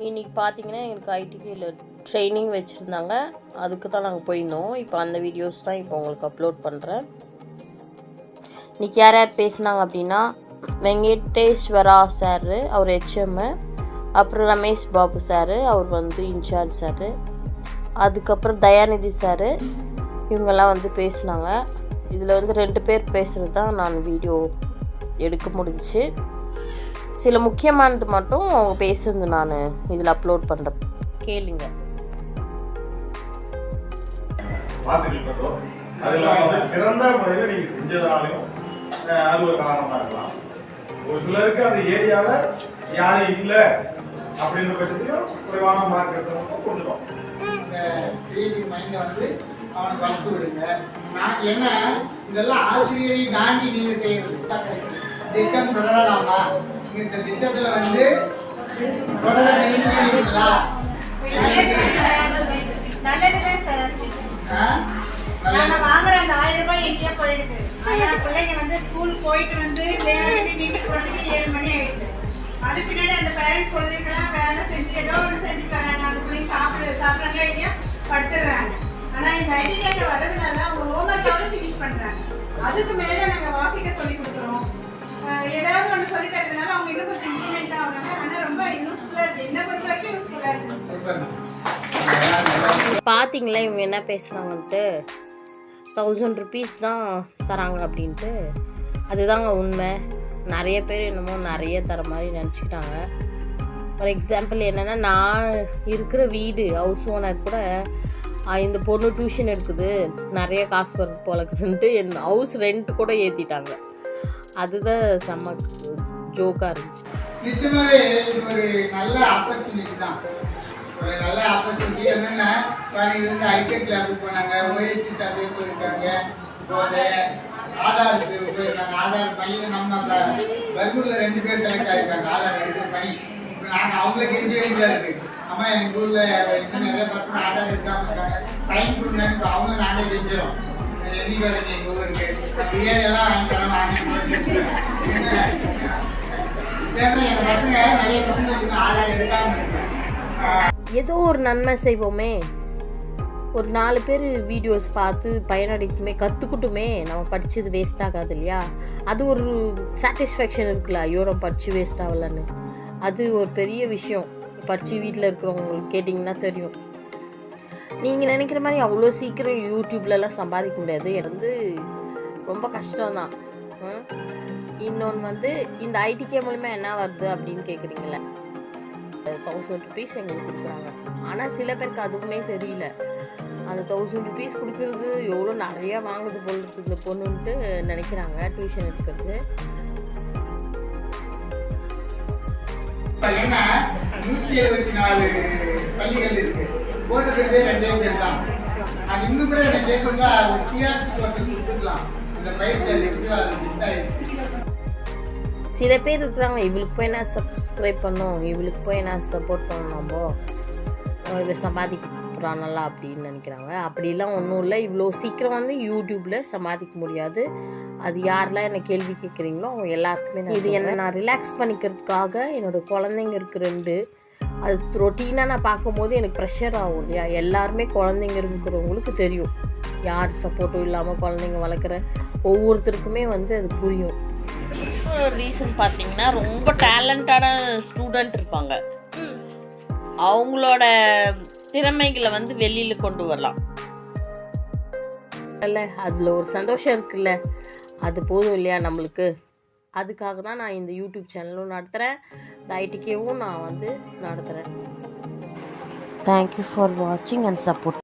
இன்றைக்கி பார்த்தீங்கன்னா எங்களுக்கு ஐடிகேயில் ட்ரைனிங் வச்சுருந்தாங்க. அதுக்கு தான் நாங்கள் போயிருந்தோம். இப்போ அந்த வீடியோஸ் தான் இப்போ உங்களுக்கு அப்லோட் பண்ணுறேன். இன்றைக்கி யார் யார் பேசினாங்க அப்படின்னா, வெங்கடேஸ்வரா சார், அவர் ஹெச்எம்மு. அப்புறம் ரமேஷ் பாபு சார், அவர் வந்து இன்சார்ஜ் சார். அதுக்கப்புறம் தயாநிதி சார், இவங்கெல்லாம் வந்து பேசினாங்க. இதில் வந்து 2 பேர் பேசுகிறது தான் நான் வீடியோ எடுக்க முடிஞ்சிச்சு. சில முக்கியமானது மட்டும் அவங்க பேசுறது நான் இதில் அப்லோட் பண்ணுறேன், கேளுங்க. சிறந்த முறையில் நீங்கள் செஞ்சதுனாலையும் அது ஒரு காரணமாக இருக்கலாம். ஒரு சிலருக்கு அந்த ஏரியாவில் யாரும் இல்லை அப்படின்ற பட்சத்தையும் குறைவான மார்க் எடுத்தவங்க கொடுத்துட்டோம். அவனுக்கு வளர்த்து விடுங்க. நான் என்ன இதெல்லாம் ஆசிரியரை தாண்டி நீங்க செய்யறது திட்டம் தொடரலாமா? இந்த திட்டத்துல வந்து தொடர நினைக்கிறீங்களா? நல்லதுதான் சார். நாங்க வாங்குற அந்த 1000 ரூபாய் எங்கேயோ போயிடுது. ஆனா பிள்ளைங்க வந்து ஸ்கூல் போயிட்டு வந்து வீட்டுக்கு வரதுக்கு 7 மணி ஆயிடுது. அது பின்னாடி அந்த பேரண்ட்ஸ் குழந்தைங்கலாம் வேலை செஞ்சு ஏதோ ஒன்று செஞ்சு தராங்க. அந்த பிள்ளைங்க சாப்பிட்றாங்களா இல்லையா படுத்துடுறாங்க. ஆனா இந்த ஐடிகார்டு வர்றதுனால அவங்க ஹோம்ஒர்க்காவது ஃபினிஷ் பண்றாங்க. அதுக்கு மேல நாங்க வாசிக்க சொல்லி கொடுக்குறோம். ஏதாவது ஒன்று சொல்லி தரதுனால அவங்க இன்னும் கொஞ்சம் இம்ப்ரூவ்மெண்ட் ஆகுறாங்க. ஆனா ரொம்ப யூஸ்ஃபுல்லா இருக்கு. என்ன பொறுத்த வரைக்கும் யூஸ்ஃபுல்லா இருக்கு. பார்த்தீங்களா இவங்க என்ன பேசுனாங்கன்ட்டு? 1000 rupees தான் தராங்க அப்படின்ட்டு. அதுதாங்க உண்மை. நிறைய பேர் என்னமோ நிறைய தர மாதிரி நினச்சிக்கிட்டாங்க. ஃபார் எக்ஸாம்பிள் என்னென்னா, நான் இருக்கிற வீடு ஹவுஸ் ஓனர் கூட இந்த பொண்ணு டியூஷன் எடுக்குது, நிறைய காசு வருது போலக்குதுன்ட்டு என் ஹவுஸ் ரெண்ட் கூட ஏற்றிட்டாங்க. அதுதான் செம்ம ஜோக்காக இருந்துச்சு. நிச்சயமாவே இது ஒரு நல்ல ஆப்பர்ச்சுனிட்டி தான். ஒரு நல்ல ஆப்பர்ச்சுனிட்டி என்னென்னா, இருந்து ஐடெக் லேபுக்கு போனாங்க, ஓஎஸ்சி சர்வே போயிருக்காங்க, இப்போ ஆதாருக்கு போயிருக்காங்க. ஆதார் பையன் நம்ம பர்கூரில் 2 பேர் செலக்ட் ஆகிருக்காங்க. ஆதார் எடுக்கிற பணி இப்போ நாங்கள் அவங்கள கெஞ்சி வேண்டியதாக இருக்குது. அம்மா எங்கள் ஊரில் இன்னும் நிறைய பசங்க ஆதார் எடுக்காமல் இருக்காங்க, டைம் கொடுங்கன்னு. இப்போ அவங்க நாங்கள் கெஞ்சிடும். என்னைக்கு வரீங்க எங்கள் ஊருக்கு? பிரியாணியெல்லாம் வாங்கி தரோம், வாங்கிட்டு எங்கள் பசங்க நிறைய பசங்க ஆதார் எடுக்காமல் இருக்காங்க. ஏதோ ஒரு நன்மை செய்வோமே, ஒரு 4 பேர் வீடியோஸ் பார்த்து பயனடைக்குமே, கற்றுக்கிட்டுமே, நம்ம படித்தது வேஸ்ட் ஆகாது இல்லையா? அது ஒரு சாட்டிஸ்ஃபேக்ஷன் இருக்குல்ல, ஐயோ நம்ம படித்து வேஸ்ட் ஆகலன்னு. அது ஒரு பெரிய விஷயம். படித்து வீட்டில் இருக்கிறவங்களுக்கு கேட்டிங்கன்னா தெரியும். நீங்கள் நினைக்கிற மாதிரி அவ்வளோ சீக்கிரம் யூடியூப்லலாம் சம்பாதிக்க முடியாது. வந்து ரொம்ப கஷ்டம்தான். இன்னொன்று வந்து இந்த ஐடிகே மூலிமா என்ன வருது அப்படின்னு கேட்குறீங்களே, 1000 rupees எங்களுக்கு கொடுக்குறாங்க. ஆனால் சில பேருக்கு அதுவுமே தெரியல. அந்த 1000 rupees கொடுக்குறது எவ்வளோ நிறையா வாங்குது போல் இருக்குது இந்த பொண்ணுன்ட்டு நினைக்கிறாங்க டியூஷன் எடுக்கிறது. ஏன்னா 174 பள்ளிகள் இருக்கு. போட்டது 2 பேர் தான். அது இன்னும் கூட எனக்கு கேட்கணும்னா ஒரு சிஆர்சி கோர்ஸ் கொடுத்துக்கலாம். இந்த பயிற்சி அது எப்படி அது மிஸ் ஆயிடுச்சு. சில பேர் இருக்கிறாங்க, இவளுக்கு போய் என்ன சப்ஸ்கிரைப் பண்ணணும், இவளுக்கு போய் என்ன சப்போர்ட் பண்ணணும், நம்ம இதை சம்பாதிக்கிறான் நல்லா அப்படின்னு நினைக்கிறாங்க. அப்படிலாம் ஒன்றும் இல்லை. இவ்வளோ சீக்கிரம் வந்து யூடியூப்பில் சம்பாதிக்க முடியாது. அது யாரெல்லாம் என்னை கேள்வி கேட்குறீங்களோ அவங்க எல்லாருக்குமே இது என்ன, நான் ரிலாக்ஸ் பண்ணிக்கிறதுக்காக என்னோடய குழந்தைங்க இருக்குது 2. அது ரொட்டீனாக நான் பார்க்கும்போது எனக்கு ப்ரெஷர் ஆகும் இல்லையா? எல்லாருமே குழந்தைங்க இருக்கிறவங்களுக்கு தெரியும், யார் சப்போர்ட்டும் இல்லாமல் குழந்தைங்க வளர்க்குற ஒவ்வொருத்தருக்குமே வந்து அது புரியும். ரீசன் பார்த்தீங்கன்னா, ரொம்ப டேலண்டான ஸ்டூடெண்ட் இருப்பாங்க. அவங்களோட திறமைகளை வந்து வெளியில் கொண்டு வரலாம் இல்லை? அதில் ஒரு சந்தோஷம் இருக்குல்ல, அது போதும் இல்லையா நம்மளுக்கு? அதுக்காக தான் நான் இந்த யூடியூப் சேனலும் நடத்துகிறேன், இந்த ஐடிகேவும் நான் வந்து நடத்துகிறேன். தேங்க்யூ ஃபார் வாட்சிங் அண்ட் சப்போர்ட்.